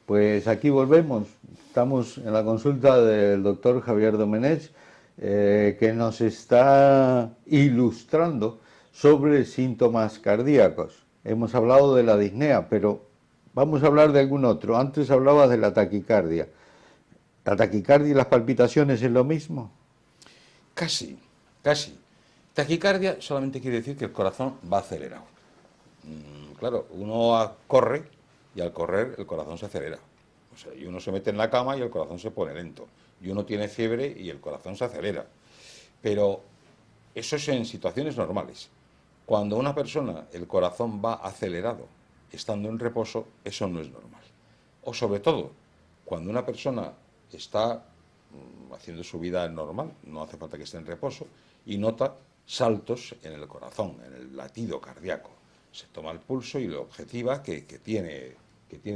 Pues aquí volvemos. Estamos en la consulta del doctor Javier Domenech, que nos está ilustrando sobre síntomas cardíacos. Hemos hablado de la disnea, pero vamos a hablar de algún otro. Antes hablabas de la taquicardia. ¿La taquicardia y las palpitaciones es lo mismo? Casi, casi. Taquicardia solamente quiere decir que el corazón va acelerado. Claro, uno corre y al correr el corazón se acelera. O sea, y uno se mete en la cama y el corazón se pone lento. Y uno tiene fiebre y el corazón se acelera. Pero eso es en situaciones normales. Cuando una persona, el corazón va acelerado, estando en reposo, eso no es normal. O sobre todo, cuando una persona está haciendo su vida normal, no hace falta que esté en reposo, y nota saltos en el corazón, en el latido cardíaco. Se toma el pulso y lo objetiva que tiene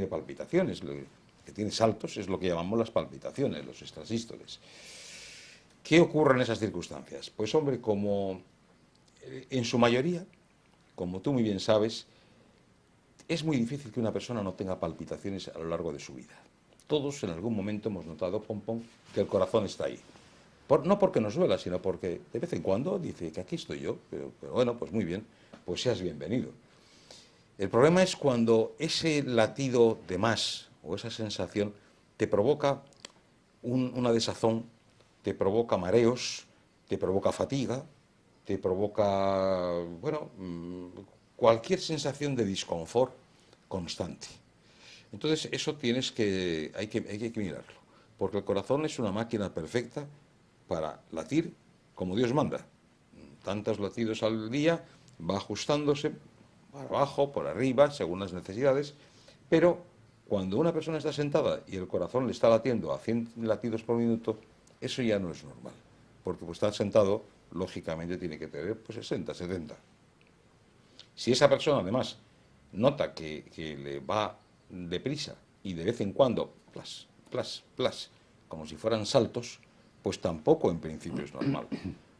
palpitaciones, que tiene saltos, es lo que llamamos las palpitaciones, los extrasístoles. ¿Qué ocurre en esas circunstancias? Pues hombre, como en su mayoría, como tú muy bien sabes, es muy difícil que una persona no tenga palpitaciones a lo largo de su vida. Todos en algún momento hemos notado, que el corazón está ahí. No porque nos duela, sino porque de vez en cuando dice que aquí estoy yo, pero bueno, pues muy bien, pues seas bienvenido. El problema es cuando ese latido de más o esa sensación te provoca una desazón, te provoca mareos, te provoca fatiga, te provoca, bueno, cualquier sensación de disconfort constante. Entonces eso hay que mirarlo, porque el corazón es una máquina perfecta para latir como Dios manda. Tantos latidos al día, va ajustándose para abajo, por arriba, según las necesidades, pero cuando una persona está sentada y el corazón le está latiendo a 100 latidos por minuto, eso ya no es normal, porque pues estar sentado, lógicamente tiene que tener pues 60, 70. Si esa persona además nota que le va deprisa y de vez en cuando, plas, plas, plas, como si fueran saltos, pues tampoco en principio es normal.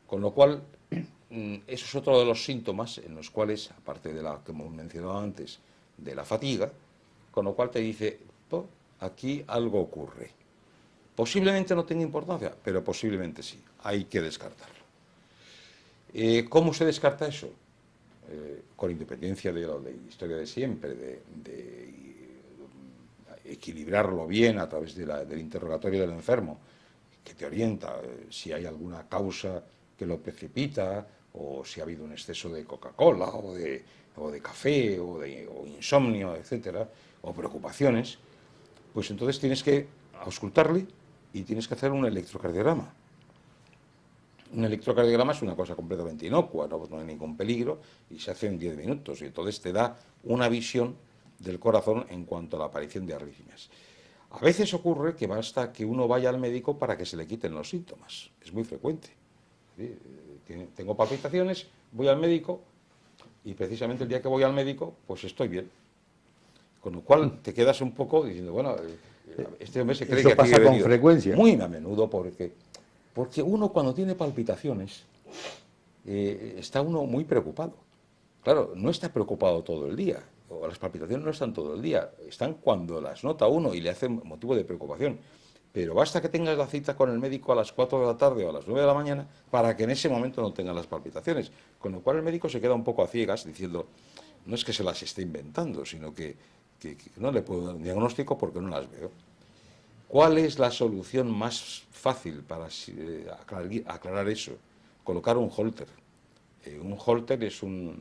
Con lo cual, eso es otro de los síntomas en los cuales, aparte de la que hemos mencionado antes, de la fatiga, con lo cual te dice, oh, aquí algo ocurre. Posiblemente no tenga importancia, pero posiblemente sí. Hay que descartarlo. ¿Cómo se descarta eso? Con independencia de la historia de siempre, de equilibrarlo bien a través del interrogatorio del enfermo, que te orienta si hay alguna causa que lo precipita, o si ha habido un exceso de Coca-Cola, o de café, o insomnio, etcétera, o preocupaciones, pues entonces tienes que auscultarle y tienes que hacer un electrocardiograma. Un electrocardiograma es una cosa completamente inocua, no hay ningún peligro, y se hace en 10 minutos, y entonces te da una visión del corazón en cuanto a la aparición de arritmias. A veces ocurre que basta que uno vaya al médico para que se le quiten los síntomas, es muy frecuente. Tengo palpitaciones, voy al médico, y precisamente el día que voy al médico, pues estoy bien. Con lo cual te quedas un poco diciendo, bueno, este hombre se cree Eso que aquí pasa he con venido. frecuencia. Muy a menudo, porque uno cuando tiene palpitaciones está uno muy preocupado. Claro, no está preocupado todo el día, o las palpitaciones no están todo el día, están cuando las nota uno y le hace motivo de preocupación. Pero basta que tengas la cita con el médico a las 4 de la tarde o a las 9 de la mañana para que en ese momento no tengan las palpitaciones. Con lo cual el médico se queda un poco a ciegas diciendo, no es que se las esté inventando, sino que no le puedo dar un diagnóstico porque no las veo. ¿Cuál es la solución más fácil para aclarar eso? Colocar un holter. Un holter es un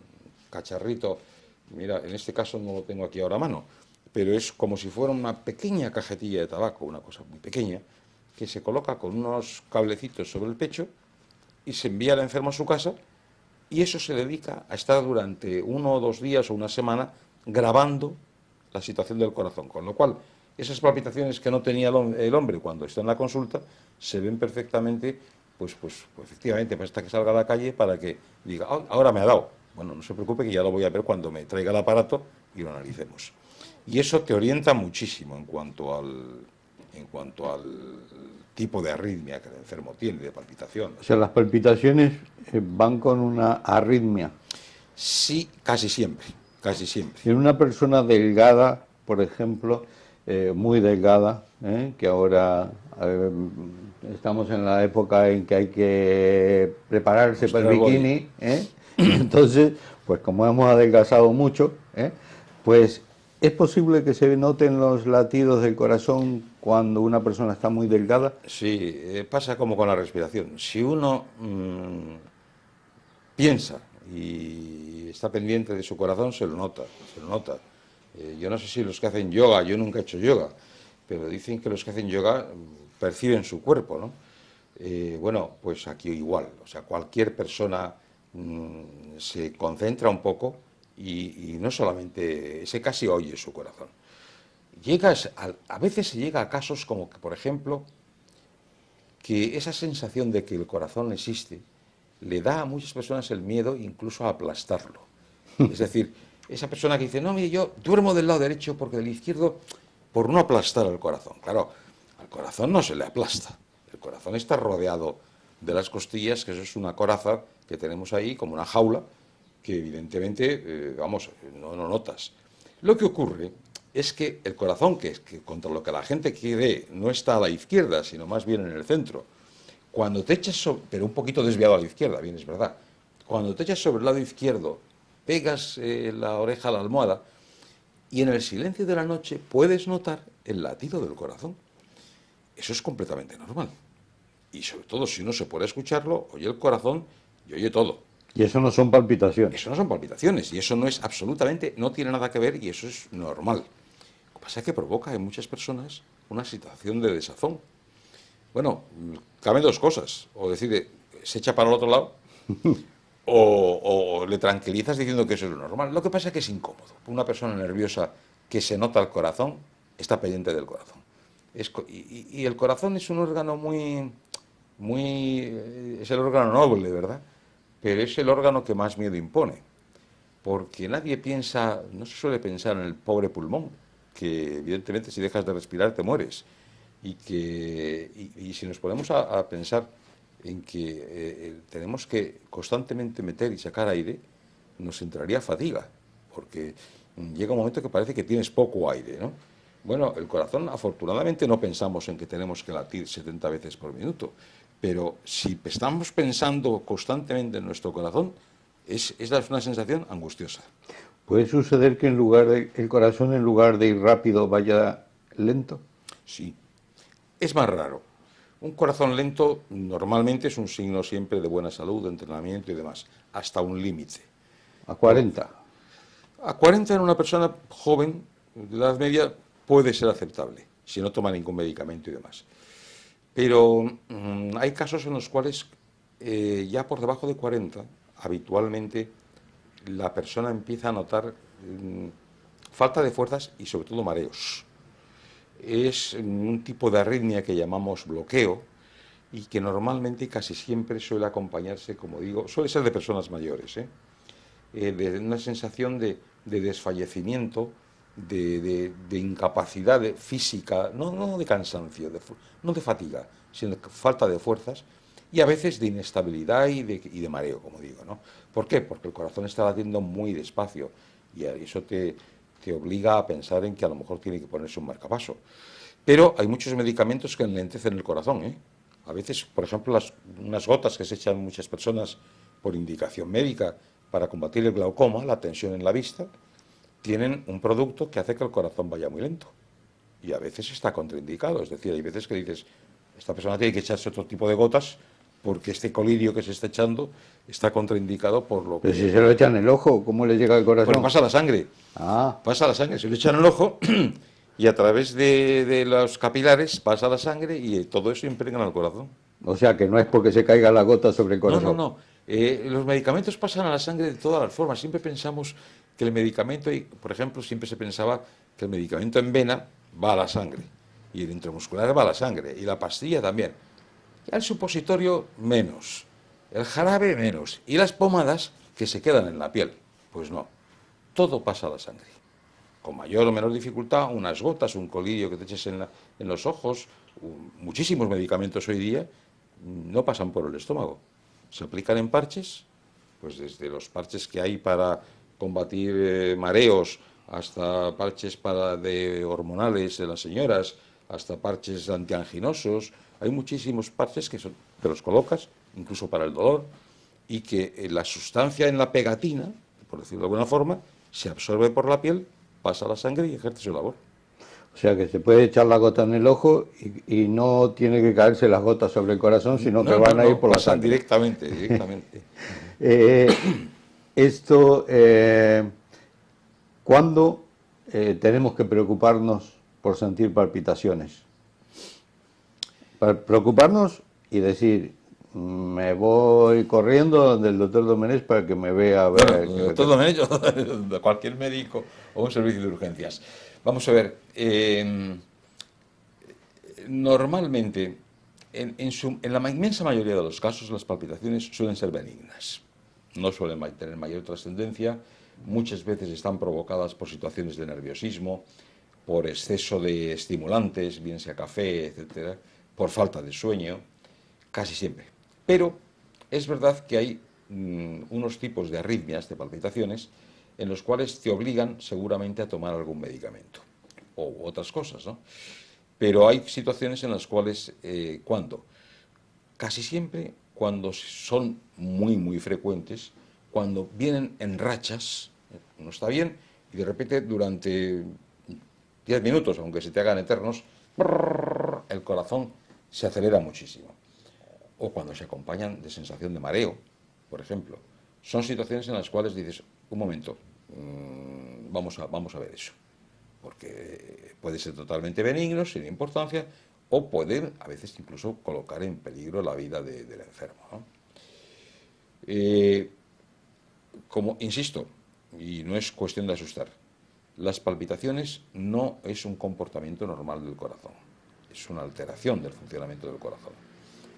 cacharrito, mira, en este caso no lo tengo aquí ahora a mano, pero es como si fuera una pequeña cajetilla de tabaco, una cosa muy pequeña, que se coloca con unos cablecitos sobre el pecho y se envía al enfermo a su casa, y eso se dedica a estar durante 1 o 2 días o una semana grabando la situación del corazón, con lo cual esas palpitaciones que no tenía el hombre cuando está en la consulta se ven perfectamente, pues efectivamente, basta que salga a la calle para que diga, "Ah, ahora me ha dado". Bueno, no se preocupe que ya lo voy a ver cuando me traiga el aparato y lo analicemos. Y eso te orienta muchísimo en cuanto al tipo de arritmia que el enfermo tiene, de palpitación. O sea, las palpitaciones van con una arritmia. Sí, casi siempre, casi siempre. En una persona delgada, por ejemplo, muy delgada, que ahora estamos en la época en que hay que prepararse para el Mostrar body. bikini, y entonces, pues como hemos adelgazado mucho, pues es posible que se noten los latidos del corazón cuando una persona está muy delgada. Sí, pasa como con la respiración. Si uno piensa y está pendiente de su corazón, se lo nota, se lo nota. Yo no sé si los que hacen yoga, yo nunca he hecho yoga, pero dicen que los que hacen yoga perciben su cuerpo, ¿no? Bueno, pues aquí igual, o sea, cualquier persona se concentra un poco y no solamente, se casi oye su corazón. A veces se llega a casos como que, por ejemplo, que esa sensación de que el corazón existe le da a muchas personas el miedo incluso a aplastarlo. Es decir, esa persona que dice, no, mire, yo duermo del lado derecho porque del izquierdo, por no aplastar al corazón. Claro, al corazón no se le aplasta. El corazón está rodeado de las costillas, que eso es una coraza que tenemos ahí, como una jaula, que evidentemente, vamos, no notas. Lo que ocurre es que el corazón, que contra lo que la gente quiere, no está a la izquierda, sino más bien en el centro. Cuando te echas pero un poquito desviado a la izquierda, bien es verdad. Cuando te echas sobre el lado izquierdo, pegas la oreja a la almohada y en el silencio de la noche puedes notar el latido del corazón. Eso es completamente normal. Y sobre todo si uno se puede escucharlo, oye el corazón y oye todo. Y eso no son palpitaciones. Eso no son palpitaciones y eso no es absolutamente, no tiene nada que ver y eso es normal. Lo que pasa es que provoca en muchas personas una situación de desazón. Bueno, caben dos cosas. O decide, se echa para el otro lado, o le tranquilizas diciendo que eso es lo normal. Lo que pasa es que es incómodo. Una persona nerviosa que se nota el corazón, está pendiente del corazón. Y el corazón es un órgano es el órgano noble, ¿verdad? Pero es el órgano que más miedo impone. Porque nadie piensa, no se suele pensar en el pobre pulmón, que evidentemente si dejas de respirar te mueres. Y si nos ponemos a pensar en que tenemos que constantemente meter y sacar aire, nos entraría fatiga, porque llega un momento que parece que tienes poco aire, ¿no? Bueno, el corazón, afortunadamente, no pensamos en que tenemos que latir 70 veces por minuto, pero si estamos pensando constantemente en nuestro corazón, es una sensación angustiosa. ¿Puede suceder que el corazón en lugar de ir rápido vaya lento? Sí, es más raro. Un corazón lento normalmente es un signo siempre de buena salud, de entrenamiento y demás, hasta un límite. A 40. A 40 en una persona joven, de edad media, puede ser aceptable, si no toma ningún medicamento y demás. Pero hay casos en los cuales ya por debajo de 40, habitualmente, la persona empieza a notar falta de fuerzas y sobre todo mareos. Es un tipo de arritmia que llamamos bloqueo y que normalmente casi siempre suele acompañarse, como digo, suele ser de personas mayores, de una sensación de desfallecimiento, de incapacidad física, no de cansancio, no de fatiga, sino de falta de fuerzas y a veces de inestabilidad y de mareo, como digo, ¿no? ¿Por qué? Porque el corazón está latiendo muy despacio y eso te obliga a pensar en que a lo mejor tiene que ponerse un marcapaso. Pero hay muchos medicamentos que enlentecen el corazón, ¿eh? A veces, por ejemplo, unas gotas que se echan muchas personas por indicación médica para combatir el glaucoma, la tensión en la vista, tienen un producto que hace que el corazón vaya muy lento. Y a veces está contraindicado, es decir, hay veces que dices, esta persona tiene que echarse otro tipo de gotas porque este colirio que se está echando está contraindicado por lo que... Pero si se lo echan en el ojo, ¿cómo le llega al corazón? Pues pasa la sangre. Ah. Pasa la sangre, se lo echan en el ojo y a través de los capilares pasa la sangre y todo eso impregna al corazón. O sea, que no es porque se caiga la gota sobre el corazón. No. Los medicamentos pasan a la sangre de todas las formas. Siempre pensamos que el medicamento, por ejemplo, siempre se pensaba que el medicamento en vena va a la sangre y el intramuscular va a la sangre y la pastilla también. Y al supositorio menos, el jarabe menos y las pomadas que se quedan en la piel. Pues no, todo pasa a la sangre. Con mayor o menor dificultad, unas gotas, un colirio que te eches en los ojos, muchísimos medicamentos hoy día no pasan por el estómago. Se aplican en parches, pues desde los parches que hay para combatir mareos hasta parches de hormonales de las señoras, hasta parches antianginosos. Hay muchísimos parches que te los colocas, incluso para el dolor, y que la sustancia en la pegatina, por decirlo de alguna forma, se absorbe por la piel, pasa a la sangre y ejerce su labor. O sea que se puede echar la gota en el ojo y no tiene que caerse las gotas sobre el corazón, sino que van a ir por la pasan sangre. directamente. Esto, ¿cuándo tenemos que preocuparnos por sentir palpitaciones? Preocuparnos y decir, me voy corriendo donde el doctor Domenech para que me vea a ver. Bueno, doctor Domenech, de cualquier médico o un servicio de urgencias. Vamos a ver, normalmente, en la inmensa mayoría de los casos, las palpitaciones suelen ser benignas. No suelen tener mayor trascendencia. Muchas veces están provocadas por situaciones de nerviosismo, por exceso de estimulantes, bien sea café, etcétera, por falta de sueño, casi siempre. Pero es verdad que hay unos tipos de arritmias, de palpitaciones, en los cuales te obligan seguramente a tomar algún medicamento o otras cosas, ¿no? Pero hay situaciones en las cuales, casi siempre, cuando son muy frecuentes, cuando vienen en rachas, uno está bien, y de repente durante 10 minutos, aunque se te hagan eternos, el corazón se acelera muchísimo. O cuando se acompañan de sensación de mareo, por ejemplo. Son situaciones en las cuales dices, un momento, vamos a ver eso. Porque puede ser totalmente benigno, sin importancia, o puede a veces incluso colocar en peligro la vida del enfermo, ¿no? Como insisto, y no es cuestión de asustar, las palpitaciones no es un comportamiento normal del corazón, es una alteración del funcionamiento del corazón.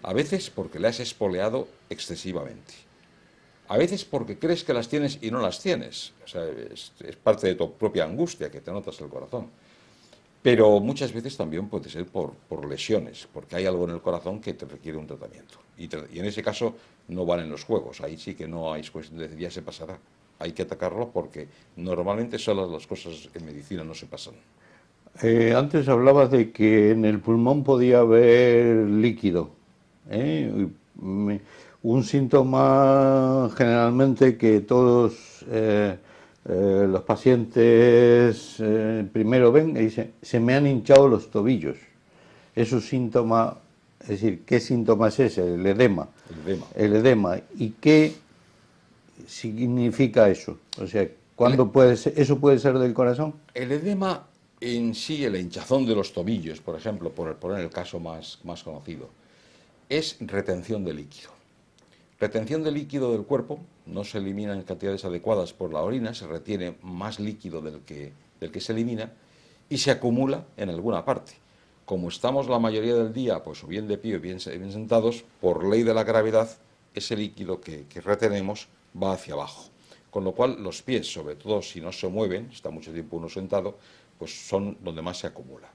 A veces porque le has espoleado excesivamente. A veces porque crees que las tienes y no las tienes. O sea, es parte de tu propia angustia que te notas el corazón. Pero muchas veces también puede ser por lesiones, porque hay algo en el corazón que te requiere un tratamiento. Y en ese caso no valen los juegos. Ahí sí que no hay cuestión de decir, ya se pasará. Hay que atacarlo porque normalmente solas las cosas en medicina no se pasan. Antes hablabas de que en el pulmón podía haber líquido. ¿eh? Un síntoma generalmente que todos los pacientes primero ven y dicen, se me han hinchado los tobillos. Es un síntoma, es decir, ¿qué síntoma es ese? El edema. El edema. El edema. ¿Y qué significa eso? O sea, ¿cuándo puede ser, eso puede ser del corazón? El edema en sí, la hinchazón de los tobillos, por ejemplo, por poner el caso más conocido, es retención de líquido. Retención de líquido del cuerpo, no se elimina en cantidades adecuadas por la orina, se retiene más líquido del que se elimina y se acumula en alguna parte. Como estamos la mayoría del día, pues o bien de pie o bien sentados, por ley de la gravedad, ese líquido que retenemos va hacia abajo. Con lo cual los pies, sobre todo si no se mueven, está mucho tiempo uno sentado, pues son donde más se acumula.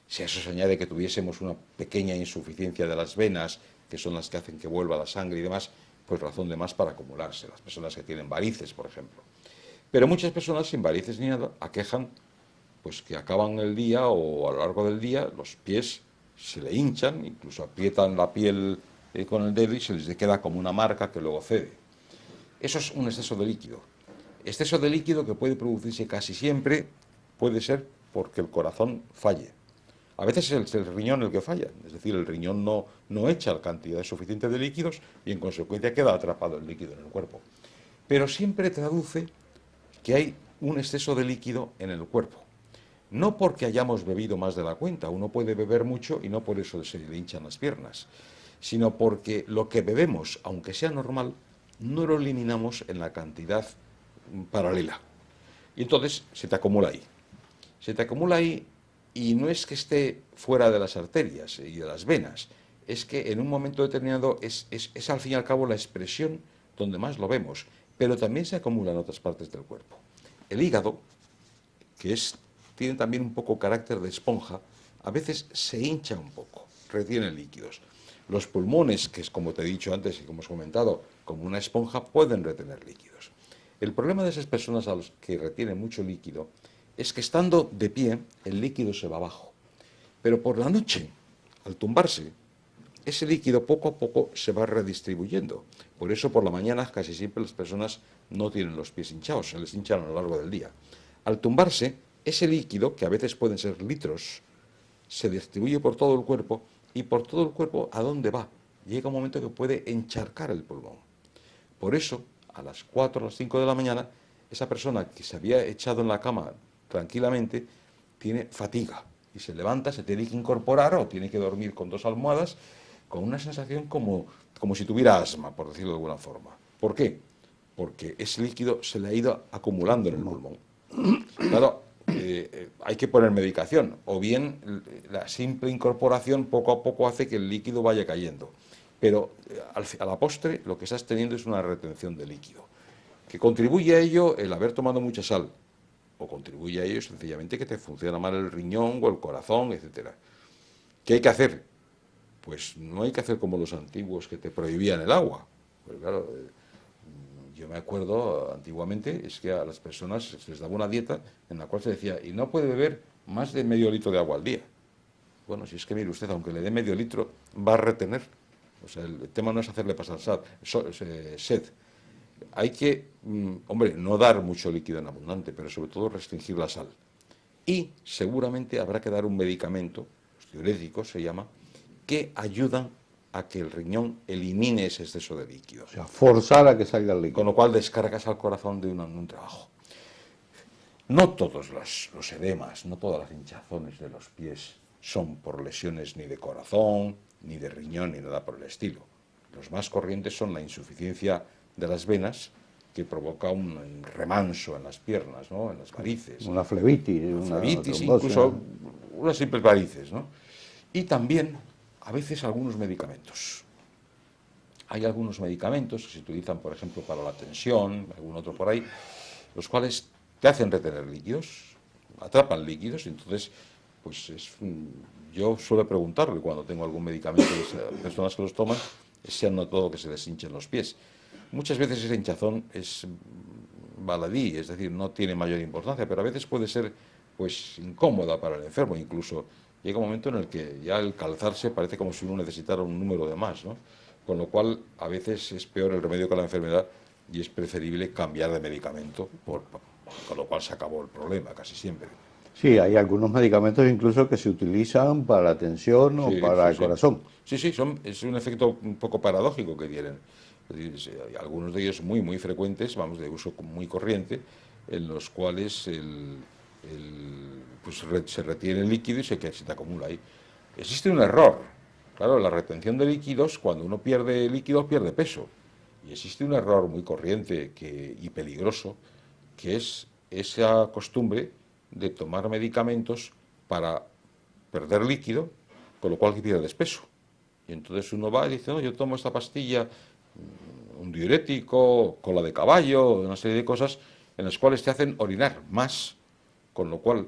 Si a eso se añade que tuviésemos una pequeña insuficiencia de las venas, que son las que hacen que vuelva la sangre y demás, pues razón de más para acumularse. Las personas que tienen varices, por ejemplo. Pero muchas personas sin varices ni nada aquejan pues que acaban el día o a lo largo del día los pies se le hinchan, incluso aprietan la piel con el dedo y se les queda como una marca que luego cede. Eso es un exceso de líquido. Exceso de líquido que puede producirse casi siempre puede ser porque el corazón falle. A veces es el riñón el que falla, es decir, el riñón no echa la cantidad suficiente de líquidos y en consecuencia queda atrapado el líquido en el cuerpo. Pero siempre traduce que hay un exceso de líquido en el cuerpo. No porque hayamos bebido más de la cuenta, uno puede beber mucho y no por eso se le hinchan las piernas, sino porque lo que bebemos, aunque sea normal, no lo eliminamos en la cantidad paralela. Y entonces se te acumula ahí. Se te acumula ahí y no es que esté fuera de las arterias y de las venas, es que en un momento determinado es al fin y al cabo la expresión donde más lo vemos, pero también se acumula en otras partes del cuerpo. El hígado, que tiene también un poco carácter de esponja, a veces se hincha un poco, retiene líquidos. Los pulmones, que es como te he dicho antes y como hemos comentado, como una esponja, pueden retener líquidos. El problema de esas personas a los que retienen mucho líquido es que estando de pie, el líquido se va abajo. Pero por la noche, al tumbarse, ese líquido poco a poco se va redistribuyendo. Por eso por la mañana casi siempre las personas no tienen los pies hinchados, se les hinchan a lo largo del día. Al tumbarse, ese líquido, que a veces pueden ser litros, se distribuye por todo el cuerpo, y por todo el cuerpo, ¿a dónde va? Llega un momento que puede encharcar el pulmón. Por eso, a las 4 o las 5 de la mañana, esa persona que se había echado en la cama tranquilamente tiene fatiga y se levanta, se tiene que incorporar o tiene que dormir con 2 almohadas con una sensación como si tuviera asma, por decirlo de alguna forma. ¿Por qué? Porque ese líquido se le ha ido acumulando en el pulmón. Claro, hay que poner medicación, o bien la simple incorporación poco a poco hace que el líquido vaya cayendo. Pero a la postre lo que estás teniendo es una retención de líquido. ¿Que contribuye a ello el haber tomado mucha sal? O contribuye a ello sencillamente que te funciona mal el riñón o el corazón, etcétera. ¿Qué hay que hacer? Pues no hay que hacer como los antiguos que te prohibían el agua. Pues claro, yo me acuerdo antiguamente es que a las personas se les daba una dieta en la cual se decía, y no puede beber más de medio litro de agua al día. Bueno, si es que mire usted, aunque le dé medio litro, va a retener. O sea, el tema no es hacerle pasar sed. Hay que, hombre, no dar mucho líquido en abundante, pero sobre todo restringir la sal. Y seguramente habrá que dar un medicamento, los diuréticos se llama, que ayudan a que el riñón elimine ese exceso de líquido. O sea, forzar a que salga el líquido. Con lo cual descargas al corazón de un trabajo. No todos los edemas, no todas las hinchazones de los pies son por lesiones ni de corazón, ni de riñón, ni nada por el estilo. Los más corrientes son la insuficiencia de las venas, que provoca un remanso en las piernas, ¿no? En las varices. Una flebitis. Incluso unas simples varices, ¿no? Y también, a veces, algunos medicamentos. Hay algunos medicamentos que se utilizan, por ejemplo, para la tensión, algún otro por ahí, los cuales te hacen retener líquidos, atrapan líquidos, y entonces, pues yo suelo preguntarle cuando tengo algún medicamento a las personas que los toman, si han notado que se les hinchan los pies. Muchas veces esa hinchazón es baladí, es decir, no tiene mayor importancia, pero a veces puede ser pues incómoda para el enfermo. Incluso llega un momento en el que ya el calzarse parece como si uno necesitara un número de más, ¿no? Con lo cual a veces es peor el remedio que la enfermedad y es preferible cambiar de medicamento, con lo cual se acabó el problema casi siempre. Sí, hay algunos medicamentos incluso que se utilizan para la tensión o para el corazón. Sí, es un efecto un poco paradójico que tienen. Hay algunos de ellos muy frecuentes, vamos, de uso muy corriente, en los cuales pues se retiene el líquido y se te acumula ahí. Existe un error. Claro, la retención de líquidos, cuando uno pierde líquidos, pierde peso. Y existe un error muy corriente y peligroso, que es esa costumbre de tomar medicamentos para perder líquido, con lo cual que pierdes peso. Y entonces uno va y dice, no, yo tomo esta pastilla, un diurético, cola de caballo, una serie de cosas en las cuales te hacen orinar más, con lo cual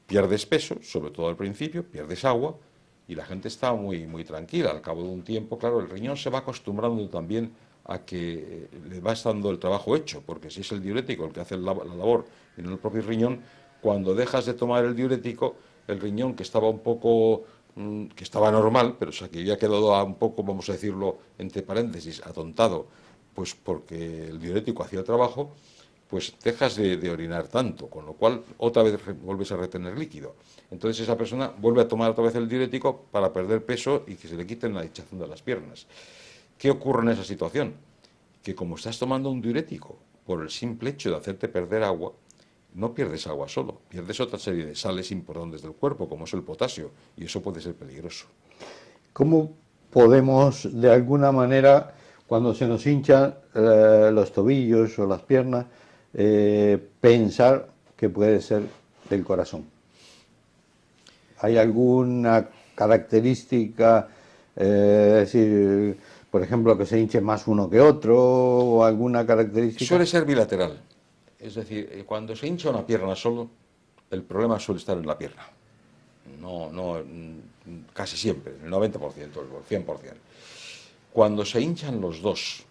pierdes peso, sobre todo al principio, pierdes agua, y la gente está muy tranquila. Al cabo de un tiempo, claro, el riñón se va acostumbrando también a que le va estando el trabajo hecho, porque si es el diurético el que hace la labor y no el propio riñón, cuando dejas de tomar el diurético, el riñón que estaba que estaba normal, pero o sea, que había quedado un poco, vamos a decirlo, entre paréntesis, atontado, pues porque el diurético hacía el trabajo, pues dejas de orinar tanto, con lo cual otra vez vuelves a retener líquido. Entonces esa persona vuelve a tomar otra vez el diurético para perder peso y que se le quiten la hinchazón de las piernas. ¿Qué ocurre en esa situación? Que como estás tomando un diurético por el simple hecho de hacerte perder agua, no pierdes agua solo, pierdes otra serie de sales importantes del cuerpo, como es el potasio, y eso puede ser peligroso. ¿Cómo podemos, de alguna manera, cuando se nos hinchan los tobillos o las piernas, pensar que puede ser del corazón? ¿Hay alguna característica, es decir, por ejemplo, que se hinche más uno que otro, o alguna característica? Suele ser bilateral. Es decir, cuando se hincha una pierna solo, el problema suele estar en la pierna. No, casi siempre, el 90%, el 100%. Cuando se hinchan los dos,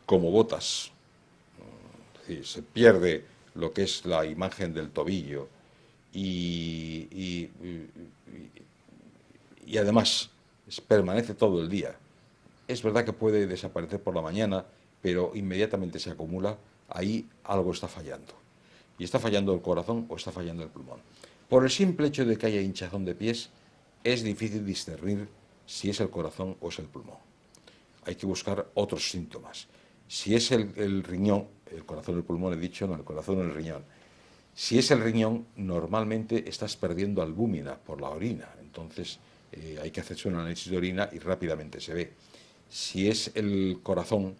como botas, es decir, se pierde lo que es la imagen del tobillo y, y- y- y además permanece todo el día. Es verdad que puede desaparecer por la mañana, pero inmediatamente se acumula, ahí algo está fallando. Y está fallando el corazón o está fallando el pulmón. Por el simple hecho de que haya hinchazón de pies, es difícil discernir si es el corazón o es el pulmón. Hay que buscar otros síntomas. Si es el riñón, el corazón o el pulmón he dicho, no, el corazón o el riñón. Si es el riñón, normalmente estás perdiendo albúmina por la orina, entonces hay que hacerse un análisis de orina y rápidamente se ve. Si es el corazón,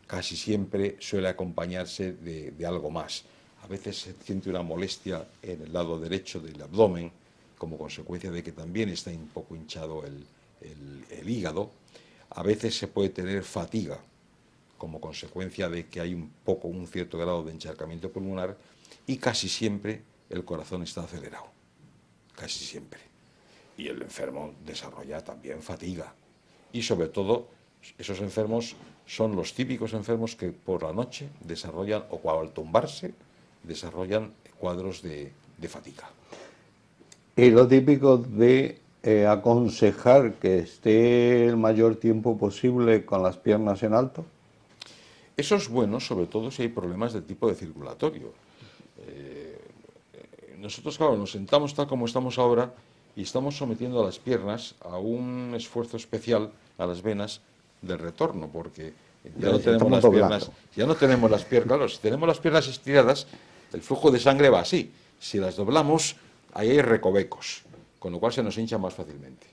casi siempre suele acompañarse de algo más. A veces se siente una molestia en el lado derecho del abdomen, como consecuencia de que también está un poco hinchado el hígado. A veces se puede tener fatiga, como consecuencia de que hay un cierto grado de encharcamiento pulmonar, y casi siempre el corazón está acelerado, casi siempre. Y el enfermo desarrolla también fatiga. Y sobre todo, esos enfermos son los típicos enfermos que por la noche desarrollan, o al tumbarse, desarrollan cuadros de fatiga. Y lo típico de aconsejar que esté el mayor tiempo posible con las piernas en alto. Eso es bueno, sobre todo si hay problemas de tipo de circulatorio. Nosotros, claro, nos sentamos tal como estamos ahora y estamos sometiendo a las piernas a un esfuerzo especial, a las venas, del retorno, porque ya no tenemos las piernas, ya no tenemos las piernas, claro, si tenemos las piernas estiradas, el flujo de sangre va así. Si las doblamos, ahí hay recovecos, con lo cual se nos hincha más fácilmente.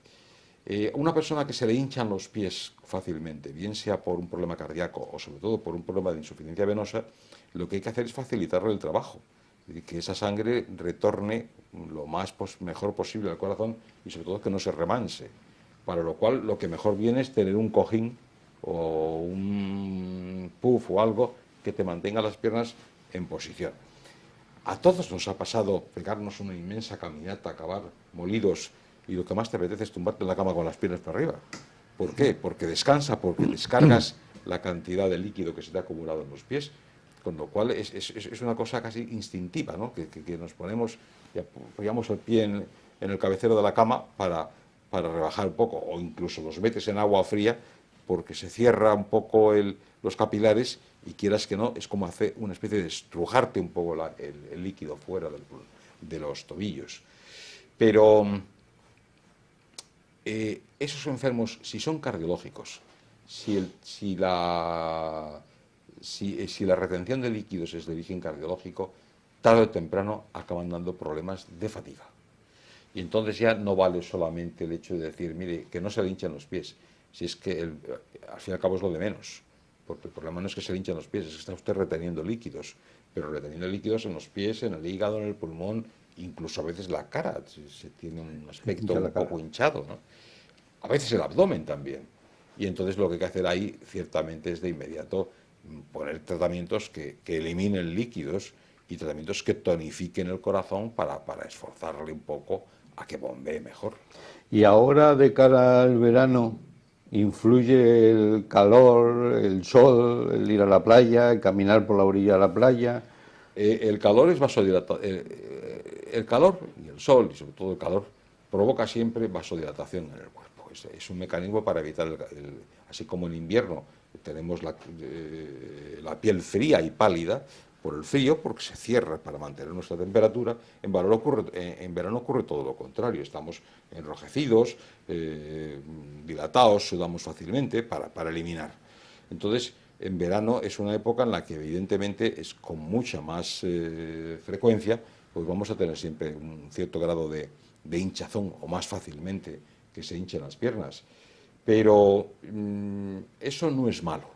Una persona que se le hinchan los pies fácilmente, bien sea por un problema cardíaco o sobre todo por un problema de insuficiencia venosa, lo que hay que hacer es facilitarle el trabajo, y que esa sangre retorne lo más mejor posible al corazón y sobre todo que no se remanse. Para lo cual lo que mejor viene es tener un cojín o un puff o algo que te mantenga las piernas en posición. A todos nos ha pasado pegarnos una inmensa caminata, acabar molidos y lo que más te apetece es tumbarte en la cama con las piernas para arriba. ¿Por qué? Porque descansa, porque descargas la cantidad de líquido que se te ha acumulado en los pies, con lo cual es una cosa casi instintiva, ¿no? Que nos ponemos y apoyamos el pie en el cabecero de la cama para rebajar un poco, o incluso los metes en agua fría porque se cierra un poco los capilares y quieras que no, es como hacer una especie de estrujarte un poco el líquido fuera de los tobillos. Pero esos enfermos, si son cardiológicos, si la retención de líquidos es de origen cardiológico, tarde o temprano acaban dando problemas de fatiga. Y entonces ya no vale solamente el hecho de decir, mire, que no se le hinchan los pies, si es que al fin y al cabo es lo de menos, porque el problema no es que se le hinchan los pies, es que está usted reteniendo líquidos, pero reteniendo líquidos en los pies, en el hígado, en el pulmón, incluso a veces la cara, se tiene un aspecto un poco hinchado, ¿no? A veces el abdomen también. Y entonces lo que hay que hacer ahí ciertamente es de inmediato poner tratamientos que eliminen líquidos y tratamientos que tonifiquen el corazón para esforzarle un poco a que bombee mejor. Y ahora de cara al verano, ¿influye el calor, el sol, el ir a la playa, el caminar por la orilla de la playa? El calor es vasodilatación. El calor y el sol, y sobre todo el calor, provoca siempre vasodilatación en el cuerpo. Es un mecanismo para evitar así como en invierno tenemos la piel fría y pálida por el frío, porque se cierra para mantener nuestra temperatura. En verano ocurre todo lo contrario. Estamos enrojecidos, dilatados, sudamos fácilmente para eliminar. Entonces, en verano es una época en la que evidentemente es con mucha más frecuencia, pues vamos a tener siempre un cierto grado de hinchazón, o más fácilmente que se hinchen las piernas. Pero eso no es malo,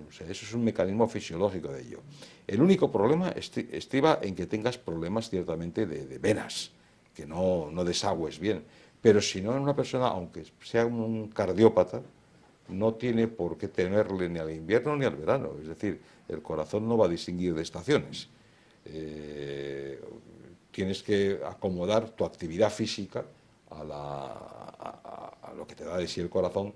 o sea, eso es un mecanismo fisiológico de ello. El único problema estriba en que tengas problemas ciertamente de venas, que no desagües bien. Pero si no, en una persona, aunque sea un cardiópata, no tiene por qué temerle ni al invierno ni al verano. Es decir, el corazón no va a distinguir de estaciones. Tienes que acomodar tu actividad física a lo que te da de sí el corazón,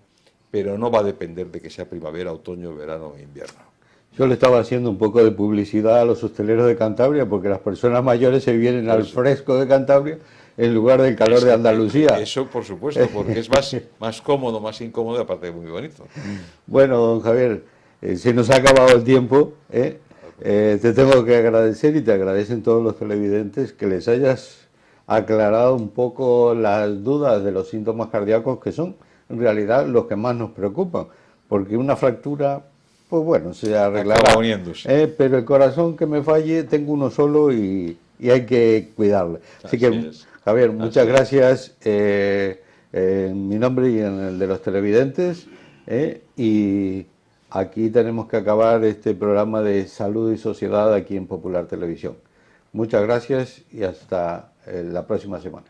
pero no va a depender de que sea primavera, otoño, verano o invierno. Yo le estaba haciendo un poco de publicidad a los hosteleros de Cantabria porque las personas mayores se vienen al fresco de Cantabria en lugar del calor de Andalucía. Eso, por supuesto, porque es más cómodo, más incómodo y aparte muy bonito. Bueno, don Javier, se nos ha acabado el tiempo. Te tengo que agradecer y te agradecen todos los televidentes que les hayas aclarado un poco las dudas de los síntomas cardíacos que son en realidad los que más nos preocupan, porque una fractura, pues bueno, se arreglará, Acaba uniéndose. pero el corazón que me falle, tengo uno solo y hay que cuidarle. Así que, Así es. Javier, muchas Así es. gracias en mi nombre y en el de los televidentes, y aquí tenemos que acabar este programa de salud y sociedad aquí en Popular Televisión. Muchas gracias y hasta la próxima semana.